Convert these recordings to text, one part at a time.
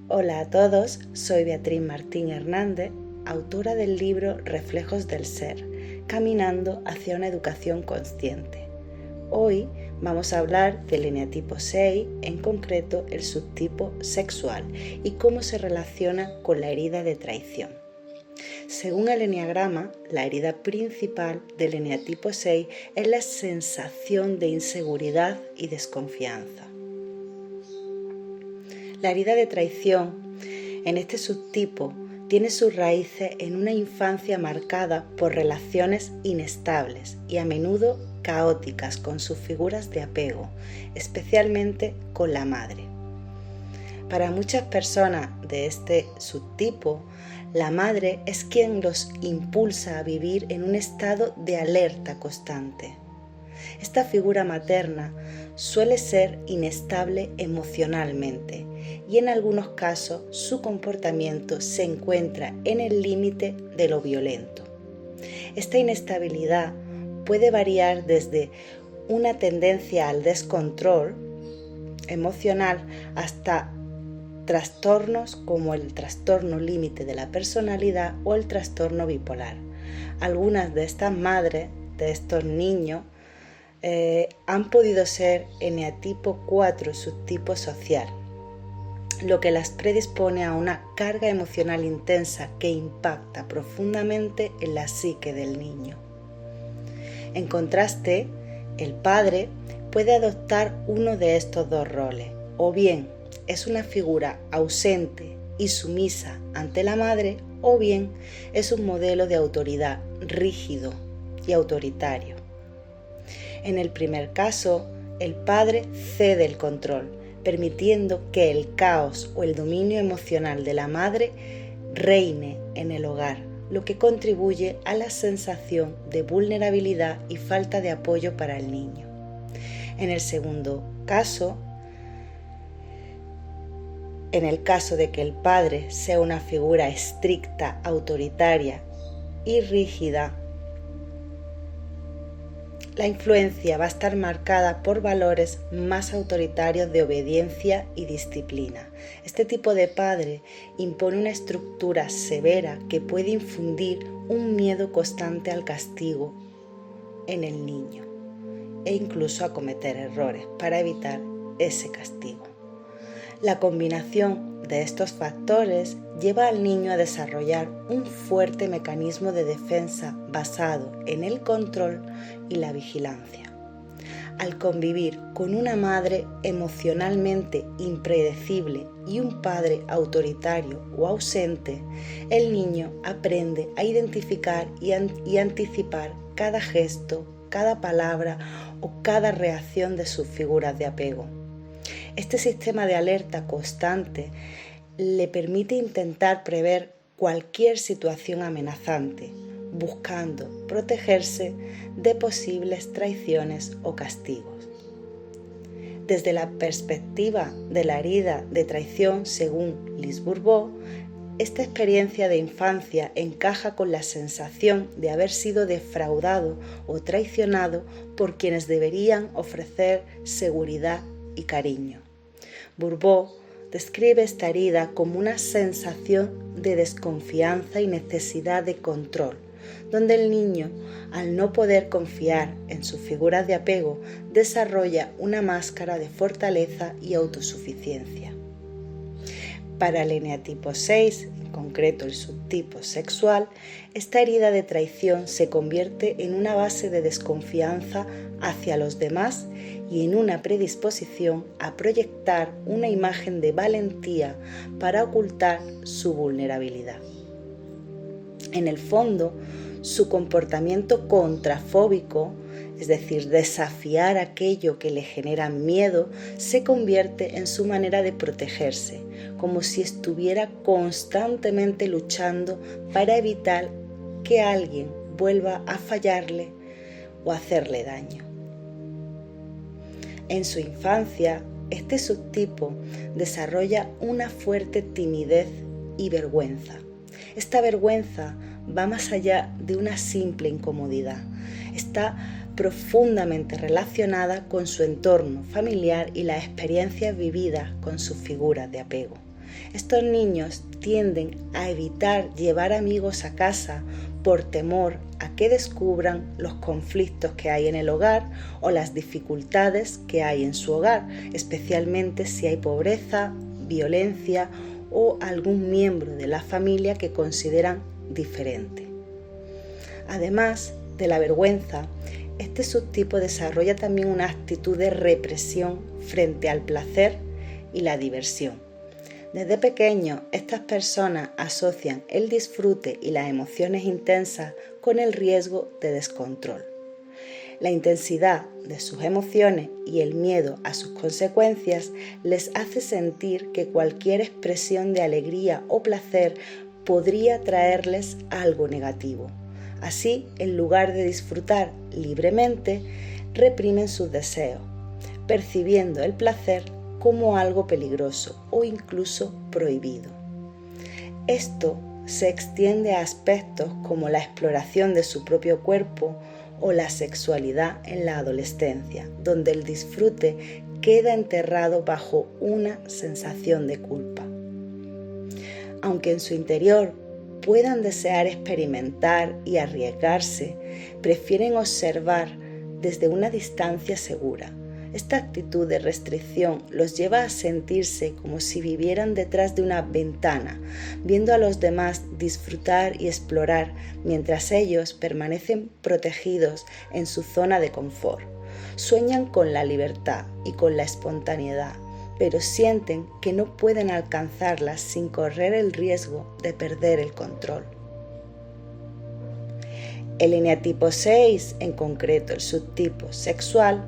Hola a todos, soy Beatriz Martín Hernández, autora del libro Reflejos del Ser, caminando hacia una educación consciente. Hoy vamos a hablar del eneatipo 6, en concreto el subtipo sexual y cómo se relaciona con la herida de traición. Según el eneagrama, la herida principal del eneatipo 6 es la sensación de inseguridad y desconfianza. La herida de traición en este subtipo tiene sus raíces en una infancia marcada por relaciones inestables y a menudo caóticas con sus figuras de apego, especialmente con la madre. Para muchas personas de este subtipo, la madre es quien los impulsa a vivir en un estado de alerta constante. Esta figura materna suele ser inestable emocionalmente y en algunos casos su comportamiento se encuentra en el límite de lo violento. Esta inestabilidad puede variar desde una tendencia al descontrol emocional hasta trastornos como el trastorno límite de la personalidad o el trastorno bipolar. Algunas de estas madres, de estos niños, han podido ser eneatipo 4 subtipo social, lo que las predispone a una carga emocional intensa que impacta profundamente en la psique del niño. En contraste, el padre puede adoptar uno de estos dos roles, o bien es una figura ausente y sumisa ante la madre, o bien es un modelo de autoridad rígido y autoritario. En el primer caso, el padre cede el control, permitiendo que el caos o el dominio emocional de la madre reine en el hogar, lo que contribuye a la sensación de vulnerabilidad y falta de apoyo para el niño. En el segundo caso, en el caso de que el padre sea una figura estricta, autoritaria y rígida, la influencia va a estar marcada por valores más autoritarios de obediencia y disciplina. Este tipo de padre impone una estructura severa que puede infundir un miedo constante al castigo en el niño e incluso a cometer errores para evitar ese castigo. La combinación de estos factores lleva al niño a desarrollar un fuerte mecanismo de defensa basado en el control y la vigilancia. Al convivir con una madre emocionalmente impredecible y un padre autoritario o ausente, el niño aprende a identificar y anticipar cada gesto, cada palabra o cada reacción de sus figuras de apego. Este sistema de alerta constante le permite intentar prever cualquier situación amenazante, buscando protegerse de posibles traiciones o castigos. Desde la perspectiva de la herida de traición, según Lise Bourbeau, esta experiencia de infancia encaja con la sensación de haber sido defraudado o traicionado por quienes deberían ofrecer seguridad y cariño. Bourbeau describe esta herida como una sensación de desconfianza y necesidad de control, donde el niño, al no poder confiar en sus figuras de apego, desarrolla una máscara de fortaleza y autosuficiencia. Para el eneatipo 6, en concreto el subtipo sexual, esta herida de traición se convierte en una base de desconfianza hacia los demás y en una predisposición a proyectar una imagen de valentía para ocultar su vulnerabilidad. En el fondo, su comportamiento contrafóbico, es decir, desafiar aquello que le genera miedo, se convierte en su manera de protegerse, como si estuviera constantemente luchando para evitar que alguien vuelva a fallarle o hacerle daño. En su infancia, este subtipo desarrolla una fuerte timidez y vergüenza. Esta vergüenza va más allá de una simple incomodidad. Está profundamente relacionada con su entorno familiar y las experiencias vividas con sus figuras de apego. Estos niños tienden a evitar llevar amigos a casa por temor a que descubran los conflictos que hay en el hogar o las dificultades que hay en su hogar, especialmente si hay pobreza, violencia o algún miembro de la familia que consideran diferente. Además de la vergüenza, este subtipo desarrolla también una actitud de represión frente al placer y la diversión. Desde pequeños, estas personas asocian el disfrute y las emociones intensas con el riesgo de descontrol. La intensidad de sus emociones y el miedo a sus consecuencias les hace sentir que cualquier expresión de alegría o placer podría traerles algo negativo. Así, en lugar de disfrutar libremente, reprimen sus deseos, percibiendo el placer como algo peligroso o incluso prohibido. Esto se extiende a aspectos como la exploración de su propio cuerpo o la sexualidad en la adolescencia, donde el disfrute queda enterrado bajo una sensación de culpa. Aunque en su interior puedan desear experimentar y arriesgarse, prefieren observar desde una distancia segura. Esta actitud de restricción los lleva a sentirse como si vivieran detrás de una ventana, viendo a los demás disfrutar y explorar mientras ellos permanecen protegidos en su zona de confort. Sueñan con la libertad y con la espontaneidad, pero sienten que no pueden alcanzarlas sin correr el riesgo de perder el control. El eneatipo 6, en concreto el subtipo sexual,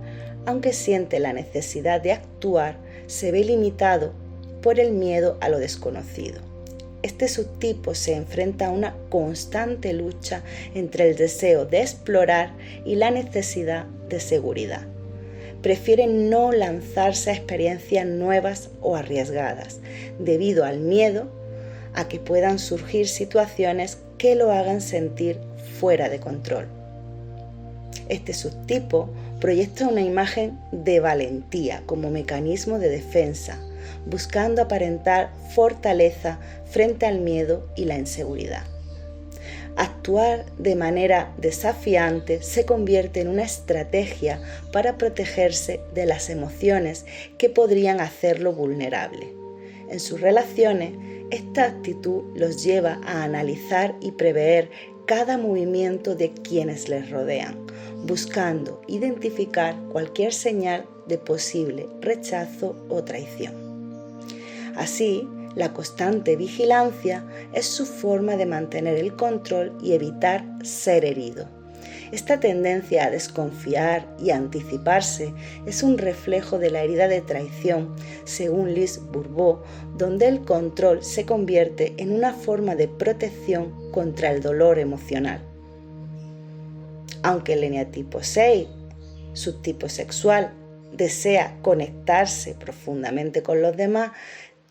aunque siente la necesidad de actuar, se ve limitado por el miedo a lo desconocido. Este subtipo se enfrenta a una constante lucha entre el deseo de explorar y la necesidad de seguridad. Prefieren no lanzarse a experiencias nuevas o arriesgadas, debido al miedo a que puedan surgir situaciones que lo hagan sentir fuera de control. Este subtipo proyecta una imagen de valentía como mecanismo de defensa, buscando aparentar fortaleza frente al miedo y la inseguridad. Actuar de manera desafiante se convierte en una estrategia para protegerse de las emociones que podrían hacerlo vulnerable. En sus relaciones, esta actitud los lleva a analizar y prever cada movimiento de quienes les rodean, buscando identificar cualquier señal de posible rechazo o traición. Así, la constante vigilancia es su forma de mantener el control y evitar ser herido. Esta tendencia a desconfiar y a anticiparse es un reflejo de la herida de traición, según Lise Bourbeau, donde el control se convierte en una forma de protección contra el dolor emocional. Aunque el eneatipo 6, subtipo sexual, desea conectarse profundamente con los demás,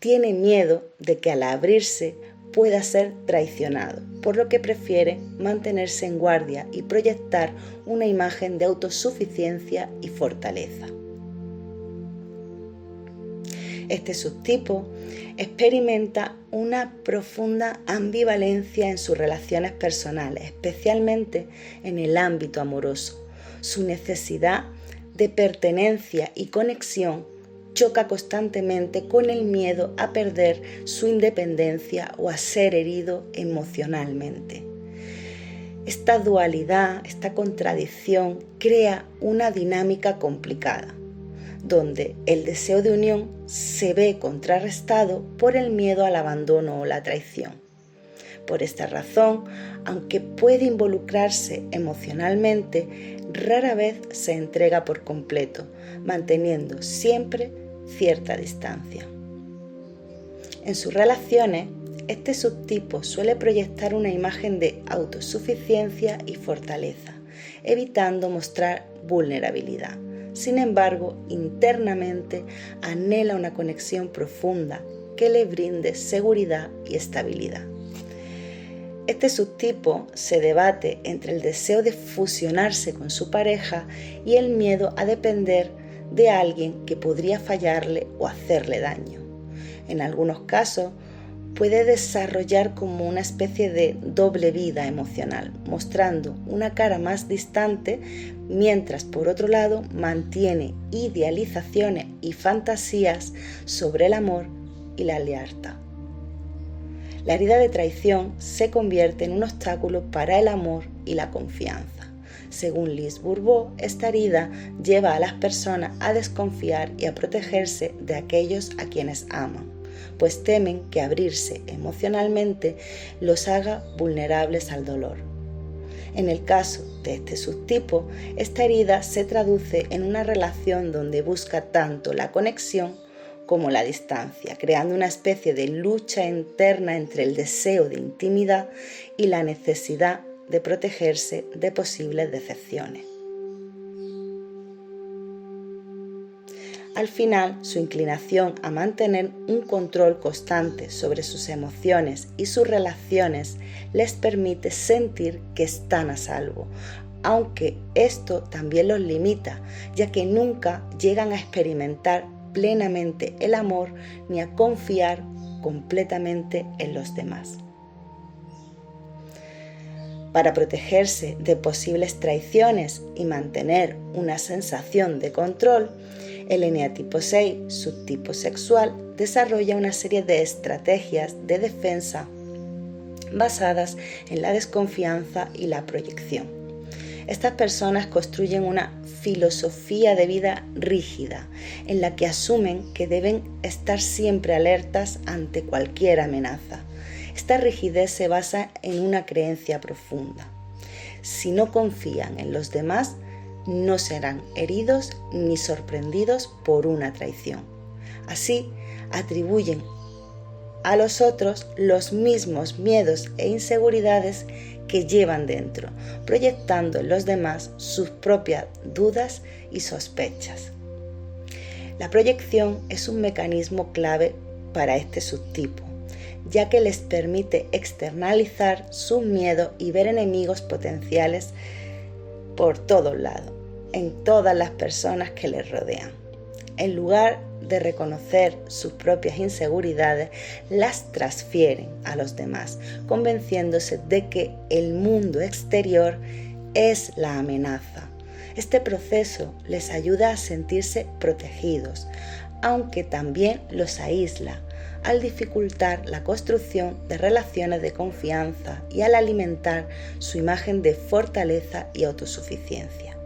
tiene miedo de que al abrirse pueda ser traicionado, por lo que prefiere mantenerse en guardia y proyectar una imagen de autosuficiencia y fortaleza. Este subtipo experimenta una profunda ambivalencia en sus relaciones personales, especialmente en el ámbito amoroso. Su necesidad de pertenencia y conexión choca constantemente con el miedo a perder su independencia o a ser herido emocionalmente. Esta dualidad, esta contradicción, crea una dinámica complicada, donde el deseo de unión se ve contrarrestado por el miedo al abandono o la traición. Por esta razón, aunque puede involucrarse emocionalmente, rara vez se entrega por completo, manteniendo siempre cierta distancia. En sus relaciones, este subtipo suele proyectar una imagen de autosuficiencia y fortaleza, evitando mostrar vulnerabilidad. Sin embargo, internamente anhela una conexión profunda que le brinde seguridad y estabilidad. Este subtipo se debate entre el deseo de fusionarse con su pareja y el miedo a depender de alguien que podría fallarle o hacerle daño. En algunos casos, puede desarrollar como una especie de doble vida emocional, mostrando una cara más distante, mientras por otro lado mantiene idealizaciones y fantasías sobre el amor y la lealtad. La herida de traición se convierte en un obstáculo para el amor y la confianza. Según Lise Bourbeau, esta herida lleva a las personas a desconfiar y a protegerse de aquellos a quienes aman, pues temen que abrirse emocionalmente los haga vulnerables al dolor. En el caso de este subtipo, esta herida se traduce en una relación donde busca tanto la conexión como la distancia, creando una especie de lucha interna entre el deseo de intimidad y la necesidad de protegerse de posibles decepciones. Al final, su inclinación a mantener un control constante sobre sus emociones y sus relaciones les permite sentir que están a salvo, aunque esto también los limita, ya que nunca llegan a experimentar plenamente el amor ni a confiar completamente en los demás. Para protegerse de posibles traiciones y mantener una sensación de control, el eneatipo 6, subtipo sexual, desarrolla una serie de estrategias de defensa basadas en la desconfianza y la proyección. Estas personas construyen una filosofía de vida rígida, en la que asumen que deben estar siempre alertas ante cualquier amenaza. Esta rigidez se basa en una creencia profunda. Si no confían en los demás, no serán heridos ni sorprendidos por una traición. Así, atribuyen a los otros los mismos miedos e inseguridades que llevan dentro, proyectando en los demás sus propias dudas y sospechas. La proyección es un mecanismo clave para este subtipo, ya que les permite externalizar sus miedos y ver enemigos potenciales por todos lados, en todas las personas que les rodean. En lugar de reconocer sus propias inseguridades, las transfieren a los demás, convenciéndose de que el mundo exterior es la amenaza. Este proceso les ayuda a sentirse protegidos, aunque también los aísla, al dificultar la construcción de relaciones de confianza y al alimentar su imagen de fortaleza y autosuficiencia.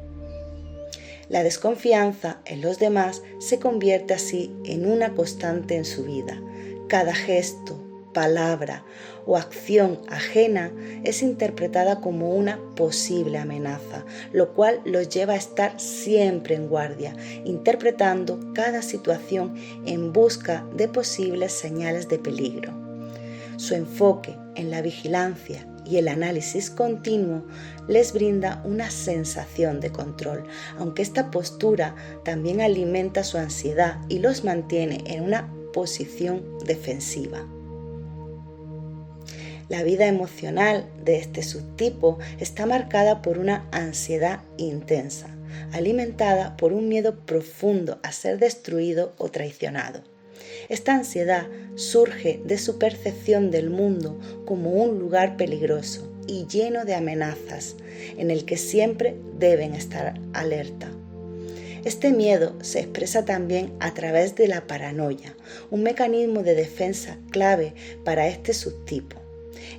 La desconfianza en los demás se convierte así en una constante en su vida. Cada gesto, palabra o acción ajena es interpretada como una posible amenaza, lo cual los lleva a estar siempre en guardia, interpretando cada situación en busca de posibles señales de peligro. Su enfoque en la vigilancia y el análisis continuo les brinda una sensación de control, aunque esta postura también alimenta su ansiedad y los mantiene en una posición defensiva. La vida emocional de este subtipo está marcada por una ansiedad intensa, alimentada por un miedo profundo a ser destruido o traicionado. Esta ansiedad surge de su percepción del mundo como un lugar peligroso y lleno de amenazas, en el que siempre deben estar alerta. Este miedo se expresa también a través de la paranoia, un mecanismo de defensa clave para este subtipo.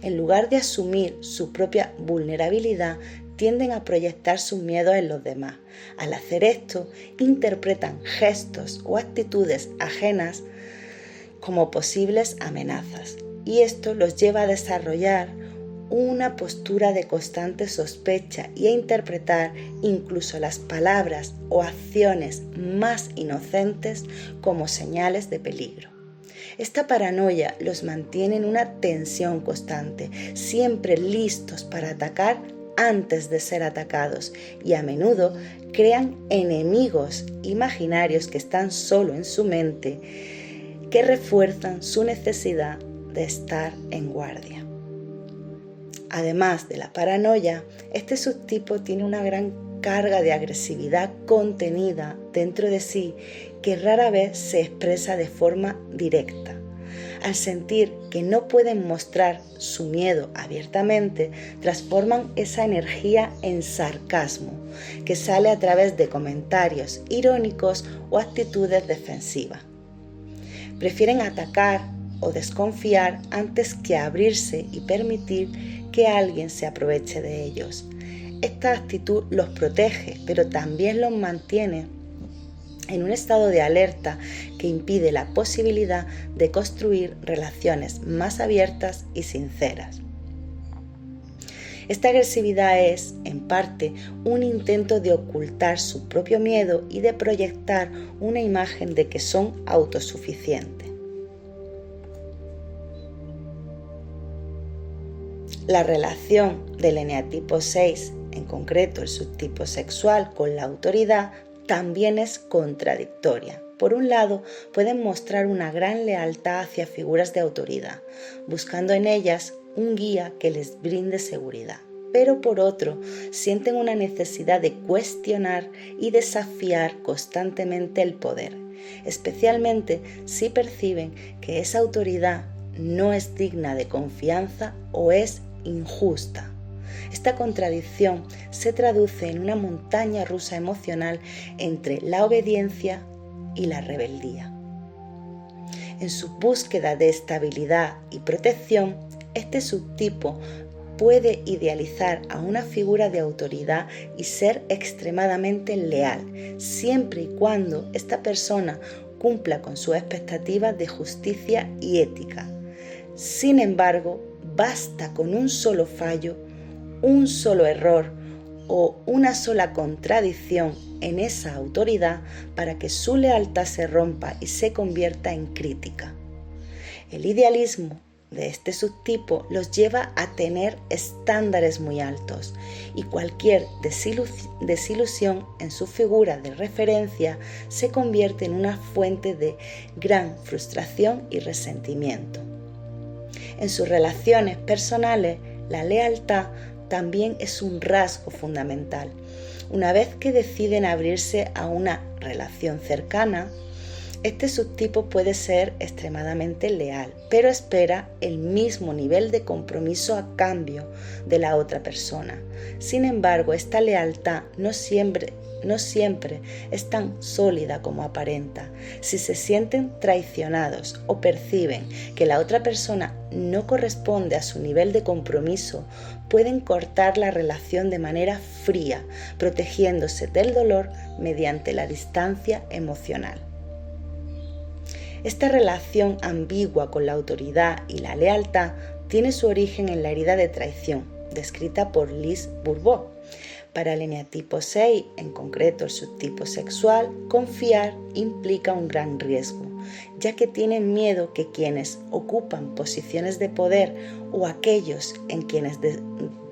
En lugar de asumir su propia vulnerabilidad, tienden a proyectar sus miedos en los demás. Al hacer esto, interpretan gestos o actitudes ajenas como posibles amenazas, y esto los lleva a desarrollar una postura de constante sospecha y a interpretar incluso las palabras o acciones más inocentes como señales de peligro. Esta paranoia los mantiene en una tensión constante, siempre listos para atacar antes de ser atacados, y a menudo crean enemigos imaginarios que están solo en su mente, que refuerzan su necesidad de estar en guardia. Además de la paranoia, este subtipo tiene una gran carga de agresividad contenida dentro de sí que rara vez se expresa de forma directa. Al sentir que no pueden mostrar su miedo abiertamente, transforman esa energía en sarcasmo, que sale a través de comentarios irónicos o actitudes defensivas. Prefieren atacar o desconfiar antes que abrirse y permitir que alguien se aproveche de ellos. Esta actitud los protege, pero también los mantiene en un estado de alerta que impide la posibilidad de construir relaciones más abiertas y sinceras. Esta agresividad es, en parte, un intento de ocultar su propio miedo y de proyectar una imagen de que son autosuficientes. La relación del eneatipo 6, en concreto el subtipo sexual, con la autoridad, también es contradictoria. Por un lado, pueden mostrar una gran lealtad hacia figuras de autoridad, buscando en ellas un guía que les brinde seguridad. Pero por otro, sienten una necesidad de cuestionar y desafiar constantemente el poder, especialmente si perciben que esa autoridad no es digna de confianza o es injusta. Esta contradicción se traduce en una montaña rusa emocional entre la obediencia y la rebeldía. En su búsqueda de estabilidad y protección, este subtipo puede idealizar a una figura de autoridad y ser extremadamente leal, siempre y cuando esta persona cumpla con sus expectativas de justicia y ética. Sin embargo, basta con un solo fallo, un solo error o una sola contradicción en esa autoridad para que su lealtad se rompa y se convierta en crítica. El idealismo de este subtipo los lleva a tener estándares muy altos y cualquier desilusión en su figura de referencia se convierte en una fuente de gran frustración y resentimiento. En sus relaciones personales, la lealtad también es un rasgo fundamental. Una vez que deciden abrirse a una relación cercana, este subtipo puede ser extremadamente leal, pero espera el mismo nivel de compromiso a cambio de la otra persona. Sin embargo, esta lealtad no siempre es tan sólida como aparenta. Si se sienten traicionados o perciben que la otra persona no corresponde a su nivel de compromiso, pueden cortar la relación de manera fría, protegiéndose del dolor mediante la distancia emocional. Esta relación ambigua con la autoridad y la lealtad tiene su origen en la herida de traición, descrita por Liz Bourbeau. Para el eneatipo 6, en concreto el subtipo sexual, confiar implica un gran riesgo, ya que tienen miedo que quienes ocupan posiciones de poder o aquellos en quienes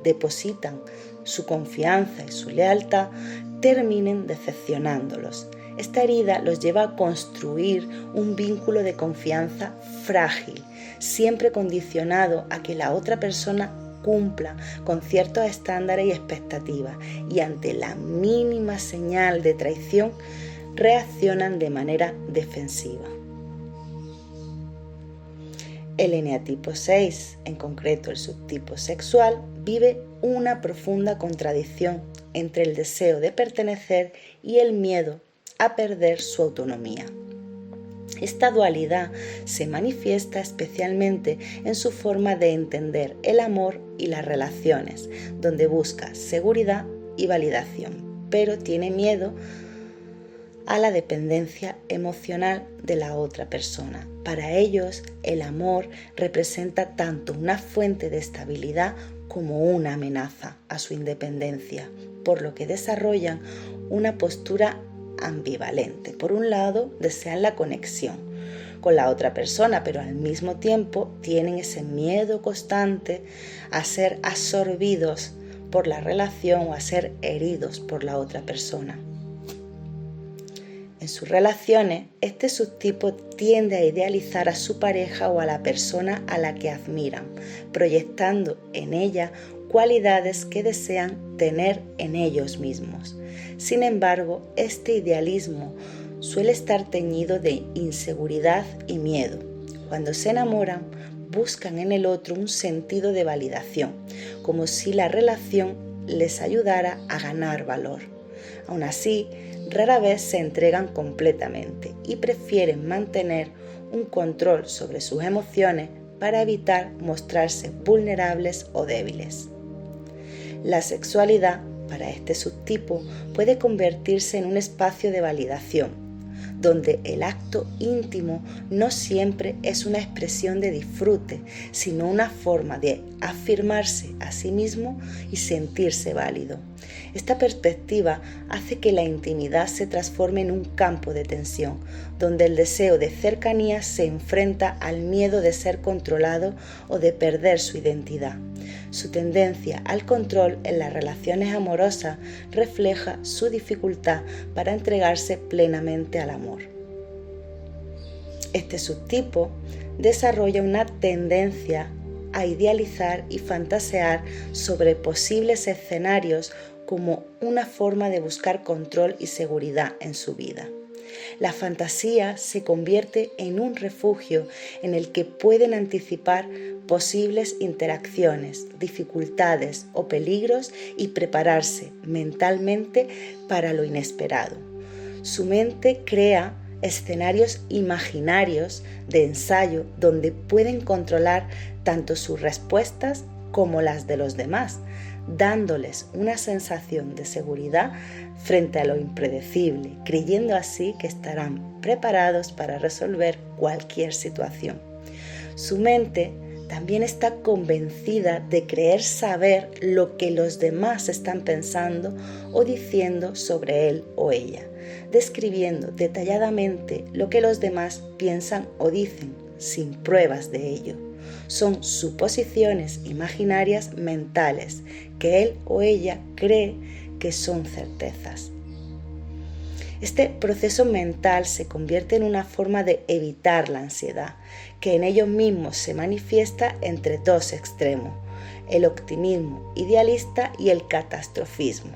depositan su confianza y su lealtad terminen decepcionándolos. Esta herida los lleva a construir un vínculo de confianza frágil, siempre condicionado a que la otra persona cumpla con ciertos estándares y expectativas, y ante la mínima señal de traición reaccionan de manera defensiva. El eneatipo 6, en concreto el subtipo sexual, vive una profunda contradicción entre el deseo de pertenecer y el miedo a perder su autonomía. Esta dualidad se manifiesta especialmente en su forma de entender el amor y las relaciones, donde busca seguridad y validación, pero tiene miedo a la dependencia emocional de la otra persona. Para ellos, el amor representa tanto una fuente de estabilidad como una amenaza a su independencia, por lo que desarrollan una postura ambivalente. Por un lado, desean la conexión con la otra persona, pero al mismo tiempo tienen ese miedo constante a ser absorbidos por la relación o a ser heridos por la otra persona. En sus relaciones, este subtipo tiende a idealizar a su pareja o a la persona a la que admiran, proyectando en ella cualidades que desean tener en ellos mismos. Sin embargo, este idealismo suele estar teñido de inseguridad y miedo. Cuando se enamoran, buscan en el otro un sentido de validación, como si la relación les ayudara a ganar valor. Aún así, rara vez se entregan completamente y prefieren mantener un control sobre sus emociones para evitar mostrarse vulnerables o débiles. La sexualidad, para este subtipo, puede convertirse en un espacio de validación, donde el acto íntimo no siempre es una expresión de disfrute, sino una forma de afirmarse a sí mismo y sentirse válido. Esta perspectiva hace que la intimidad se transforme en un campo de tensión, donde el deseo de cercanía se enfrenta al miedo de ser controlado o de perder su identidad. Su tendencia al control en las relaciones amorosas refleja su dificultad para entregarse plenamente al amor. Este subtipo desarrolla una tendencia a idealizar y fantasear sobre posibles escenarios como una forma de buscar control y seguridad en su vida. La fantasía se convierte en un refugio en el que pueden anticipar posibles interacciones, dificultades o peligros y prepararse mentalmente para lo inesperado. Su mente crea escenarios imaginarios de ensayo donde pueden controlar tanto sus respuestas como las de los demás, dándoles una sensación de seguridad frente a lo impredecible, creyendo así que estarán preparados para resolver cualquier situación. Su mente también está convencida de creer saber lo que los demás están pensando o diciendo sobre él o ella, describiendo detalladamente lo que los demás piensan o dicen, sin pruebas de ello. Son suposiciones imaginarias mentales que él o ella cree que son certezas. Este proceso mental se convierte en una forma de evitar la ansiedad, que en ellos mismos se manifiesta entre dos extremos, el optimismo idealista y el catastrofismo.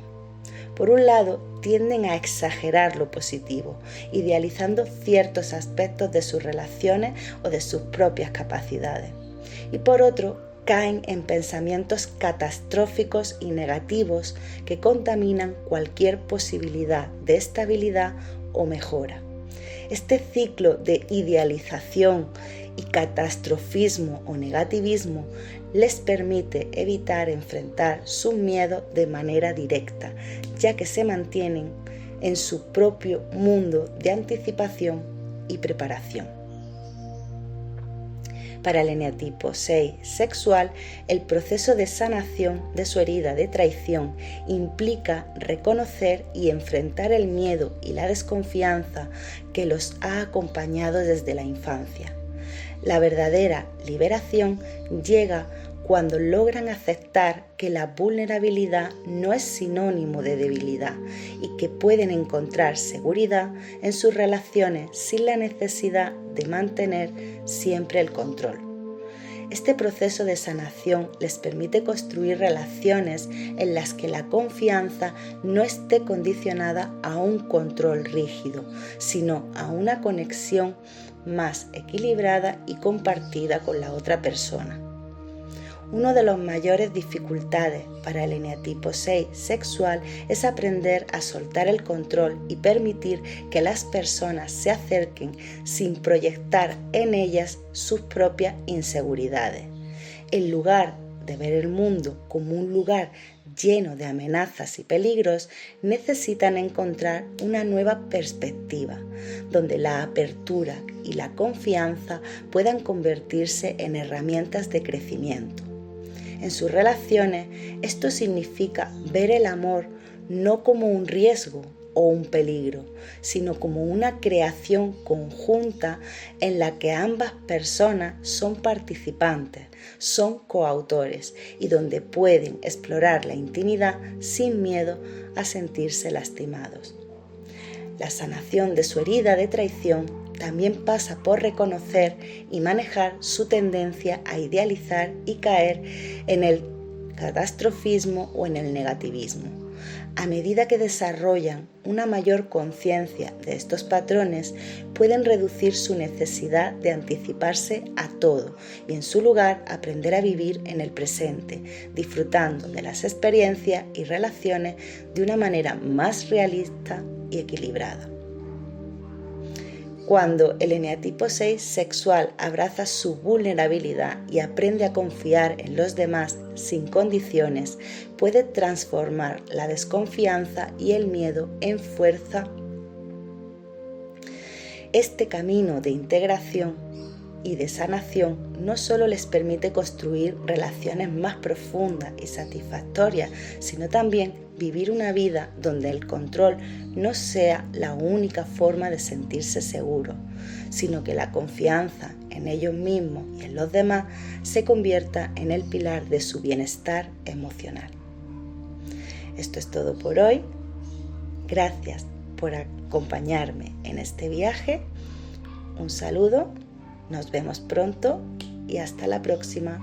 Por un lado, tienden a exagerar lo positivo, idealizando ciertos aspectos de sus relaciones o de sus propias capacidades. Y por otro, caen en pensamientos catastróficos y negativos que contaminan cualquier posibilidad de estabilidad o mejora. Este ciclo de idealización y catastrofismo o negativismo les permite evitar enfrentar sus miedos de manera directa, ya que se mantienen en su propio mundo de anticipación y preparación. Para el eneatipo 6 sexual, el proceso de sanación de su herida de traición implica reconocer y enfrentar el miedo y la desconfianza que los ha acompañado desde la infancia. La verdadera liberación llega cuando logran aceptar que la vulnerabilidad no es sinónimo de debilidad y que pueden encontrar seguridad en sus relaciones sin la necesidad de mantener siempre el control. Este proceso de sanación les permite construir relaciones en las que la confianza no esté condicionada a un control rígido, sino a una conexión más equilibrada y compartida con la otra persona. Una de las mayores dificultades para el eneatipo 6 sexual es aprender a soltar el control y permitir que las personas se acerquen sin proyectar en ellas sus propias inseguridades. En lugar de ver el mundo como un lugar lleno de amenazas y peligros, necesitan encontrar una nueva perspectiva, donde la apertura y la confianza puedan convertirse en herramientas de crecimiento. En sus relaciones, esto significa ver el amor no como un riesgo o un peligro, sino como una creación conjunta en la que ambas personas son participantes, son coautores y donde pueden explorar la intimidad sin miedo a sentirse lastimados. La sanación de su herida de traición también pasa por reconocer y manejar su tendencia a idealizar y caer en el catastrofismo o en el negativismo. A medida que desarrollan una mayor conciencia de estos patrones, pueden reducir su necesidad de anticiparse a todo y en su lugar aprender a vivir en el presente, disfrutando de las experiencias y relaciones de una manera más realista y equilibrada. Cuando el eneatipo 6 sexual abraza su vulnerabilidad y aprende a confiar en los demás sin condiciones, puede transformar la desconfianza y el miedo en fuerza. Este camino de integración y de sanación no solo les permite construir relaciones más profundas y satisfactorias, sino también vivir una vida donde el control no sea la única forma de sentirse seguro, sino que la confianza en ellos mismos y en los demás se convierta en el pilar de su bienestar emocional. Esto es todo por hoy. Gracias por acompañarme en este viaje. Un saludo, nos vemos pronto y hasta la próxima.